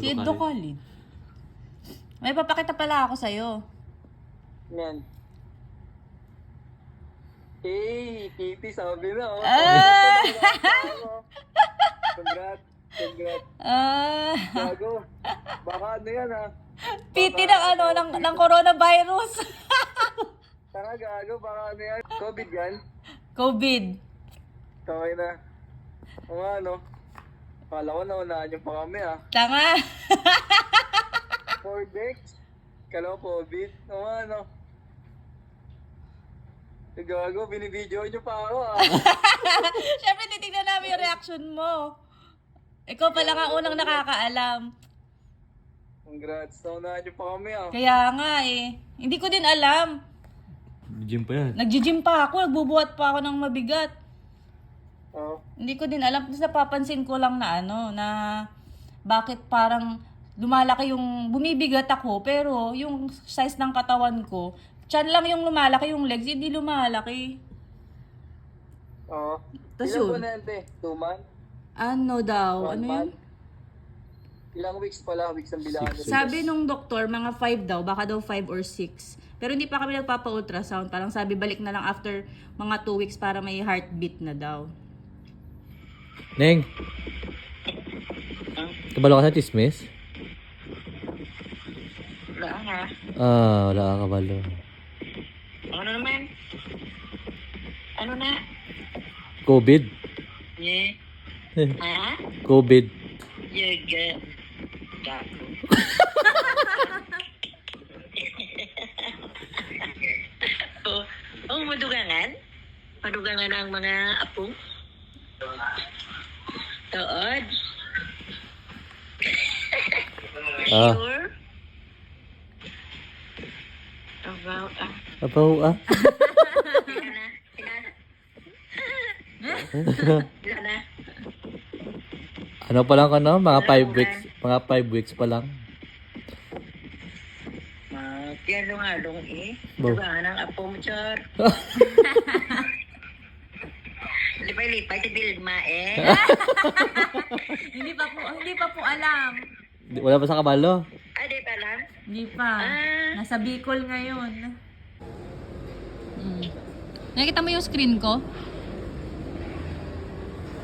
Si Edo Khalid. May papakita pala ako sa'yo. Yan. Hey, Kitty, sabi na. Oh. Ah! Congrats. Congrats. Ah! Gago. Baka ano yan ha. Piti ng ano, ng coronavirus. Tanga gago, baka ano yan. COVID yan. COVID. Kamay na. O nga ano. Kala ko naunahan yung pa kami ha. Tanga. 4 days. Kala ko COVID. O nga ano. Gago, binibidyo nyo pa ako ha. Siyempre, titignan namin yung reaction mo. Ikaw pala nga unang nakakaalam. Congrats. Naunahan nyo pa kami ha. Kaya nga eh. Hindi ko din alam. Gym pa yan. Nag-gym pa ako. Nagbubuhat pa ako ng mabigat. Oo. Hindi ko din alam. Tapos napapansin ko lang na ano, na bakit parang lumalaki yung, bumibigat ako, pero yung size ng katawan ko, tiyan lang yung lumalaki, yung legs, hindi lumalaki. Oo. Tas Ilang yun? buwan na yan, te? 2 months? Ano daw? 1 Ano yun? month? Ilang weeks pala? Weeks ang bilangan nila. Sabi nung doktor, mga 5 daw, baka daw 5 or 6. Pero hindi pa kami nagpapa-ultrasound. Parang sabi, balik na lang after mga 2 weeks para may heartbeat na daw. Neng! Kabalo ka sa chismis? Wala nga. Wala ka kabalo. Ano naman? Ano na? COVID? Yeah. Ha? COVID. Yeah, gago. Oh, madugangan? Madugangan ang mga apo? Tood? Ah. Sure? About, Apaw ah. Sila na. Sila na. Ano pa lang ka no? Mga 5 weeks. Mga 5 weeks pa lang. Tiyalong-along eh. Bo. Dugangan ang apo mo, Chor. Lipay-lipay sa dilma eh. Hindi pa po alam. Wala pa sa kabalo. Ay, di ba lang? Hindi pa. Ah. Nasa Bicol ngayon. Nakita mo yung screen ko?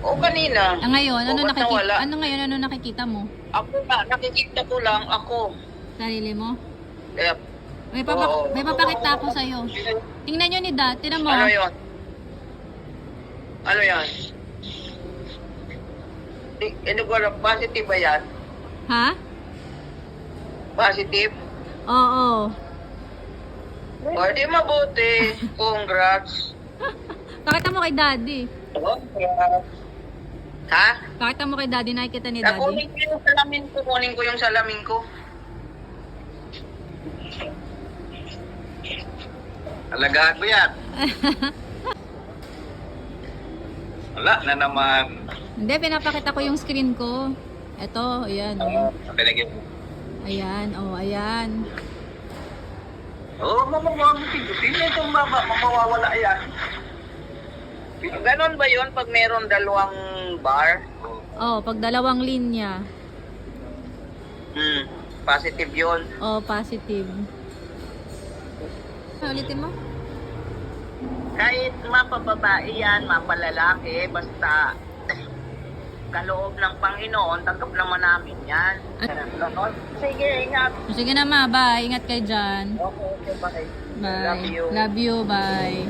O kanina. Ah, ngayon, ano O, ba't nawala? ano nakikita mo? Ako ba? Nakikita ko lang ako. Sarili mo? Eh, May, Oo. may papakita ako sa'yo. Tingnan nyo ni Da. Tingnan mo. ano yun? Ano yan? Ano ko lang, positive ba yan? Ha? Positive? Oo. O, di mabuti. Congrats. Pakita mo kay Daddy. Congrats. Ha? Pakita mo kay Daddy. Nakikita ni Daddy. Nakunin ko yung salamin ko. Kunin ko yung salamin ko. Alagaan ko yan. Wala na naman. Hindi, pinapakita ko yung screen ko. Ito, ayan. Pinagin mo. Ayan, ayan. Oo, mamawawala. Itong mamawawala yan. Ganon ba yun pag meron dalawang bar? Pag dalawang linya. Positive yun. Positive. Ulitin mo? Kahit mapababae yan, mapalalaki, basta kaloob ng Panginoon, tanggap naman namin yan. Ganon. Sige, ingat. Sige na ma, bye. Ingat kayo dyan. Okay, bye. Bye. Love you. Love you, bye.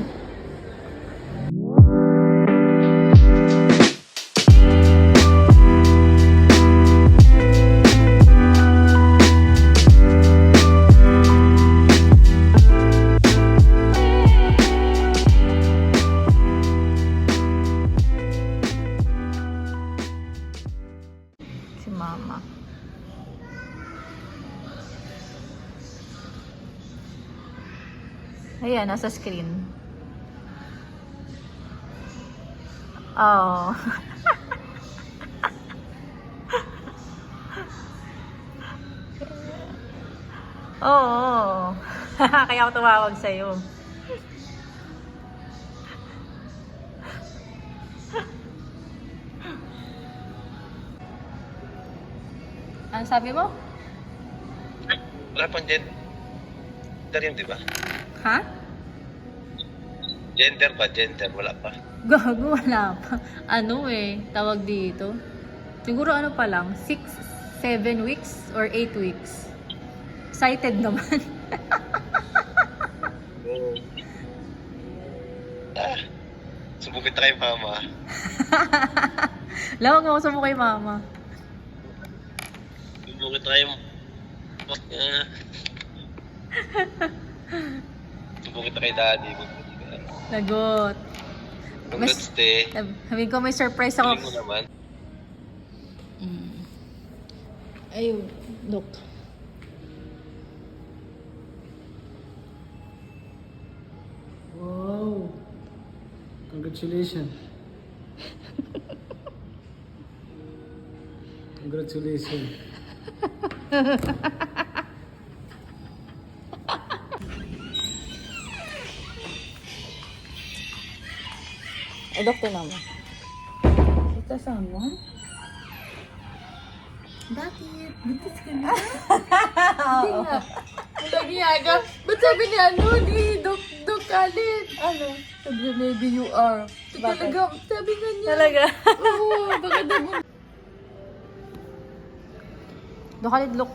Si Mama. Ayan, nasa screen. Oh. Oo. Kaya ako tumawag sa'yo. Ano sabi mo? Wala pang gender yun, di ba? Ha? Gender ba? Gender, wala pa. Gago, wala pa. Ano tawag dito? Siguro ano pa lang, 6, 7 weeks or 8 weeks. Excited naman. Subukit na kay mama. Lawag mo sa mo kay mama. Subukit na kay Subukit na kay daddy. Lagot. Congrats, te. Sabi ko may surprise ako. Galing mo naman. Ayun, look. Wow. Congratulations. Congratulations. Ay, doktor naman. Ito someone? Bakit? Buntis ka na? Hindi nga. Lagi aga. Ba't sabi ni Doc Khalid? Ano? Sabi niya, maybe you are. Talaga, sabi nga niya. Talaga? Oo, baka daw. Doc Khalid, look.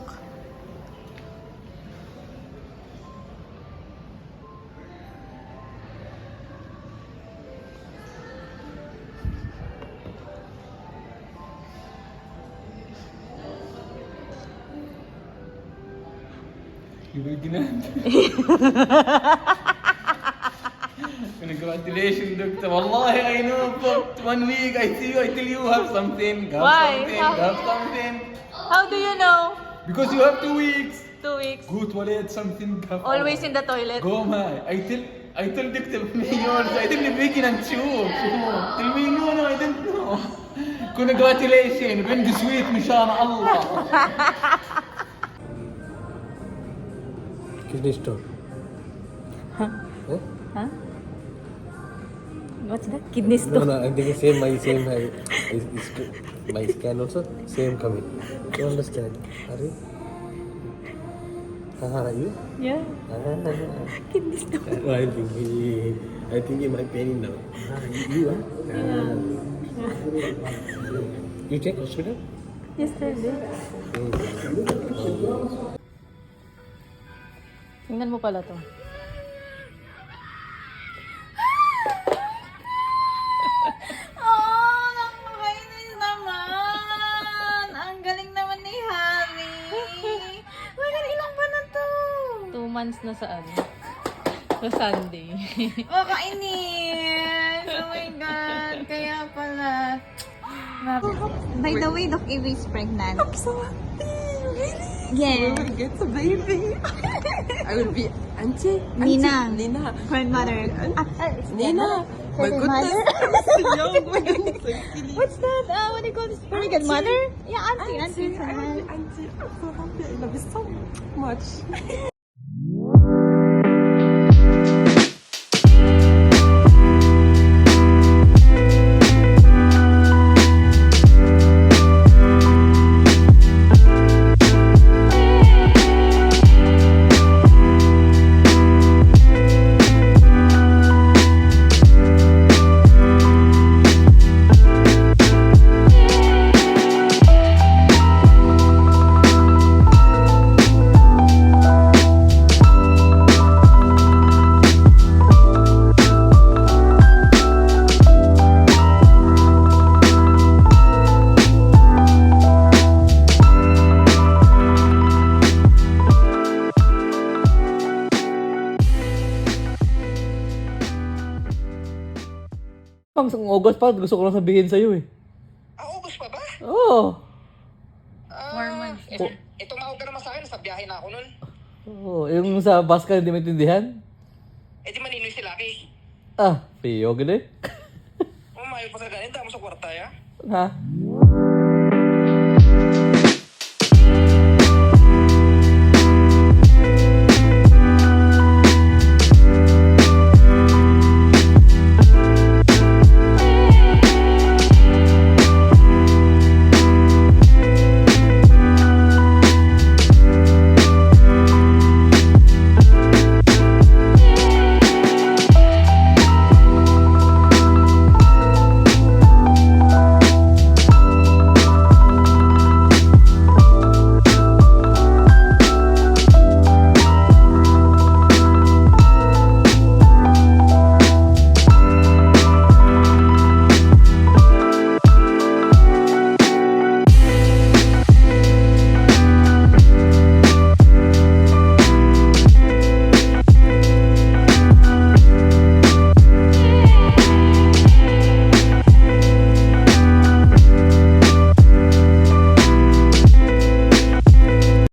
Congratulations, doctor. Wallahi, I know for 1 week. I see you. I tell you have something. Have Why? something. How? Have something. How do you know? Because you have 2 weeks. 2 weeks. Go toilet something. Have Always in the toilet. Go, man. I told doctor me yours. I didn't make it and shoot. Tell me no, I didn't know. Congratulations. Bring sweet, mashallah Allah. Kidney stone. Huh? Huh? Huh? What's that? Kidney No, stone? no, I'm thinking my scan also same coming. You understand? Are you? Are you? Yeah. Kidney stone. I thinking my pain now. You are? You check hospital? Yesterday. Tingnan mo pala to. Oh, nakakainis naman. Ang galing naman ni Harry. Wala, ilang ba na to? 2 months na sa ano? Sa Sunday. Makainis. Oh my God. Kaya pala. By the way, Doc Eva is pregnant. I'm so happy. Really? Yes. When we get the baby, I will be Auntie. Nina. Nina. Grandmother. Nina. My goodness. Young, my goodness. So silly. What's that? What do you call this? Surrogate mother? Yeah, auntie. Auntie. I will be Auntie. I'm so happy. I love you so much. Pang August pa, gusto ko lang sabihin sa'yo eh. Ubus pa ba? Oo. 4 months. Tumawag ka naman sa akin, sa biyahe na ako nun. Oo, yung sa bus ka hindi maintindihan? Di maninoy si Lucky. Ah, piyo gini. Umayo pa sa ganin, damo sa kwarta ya. Ha?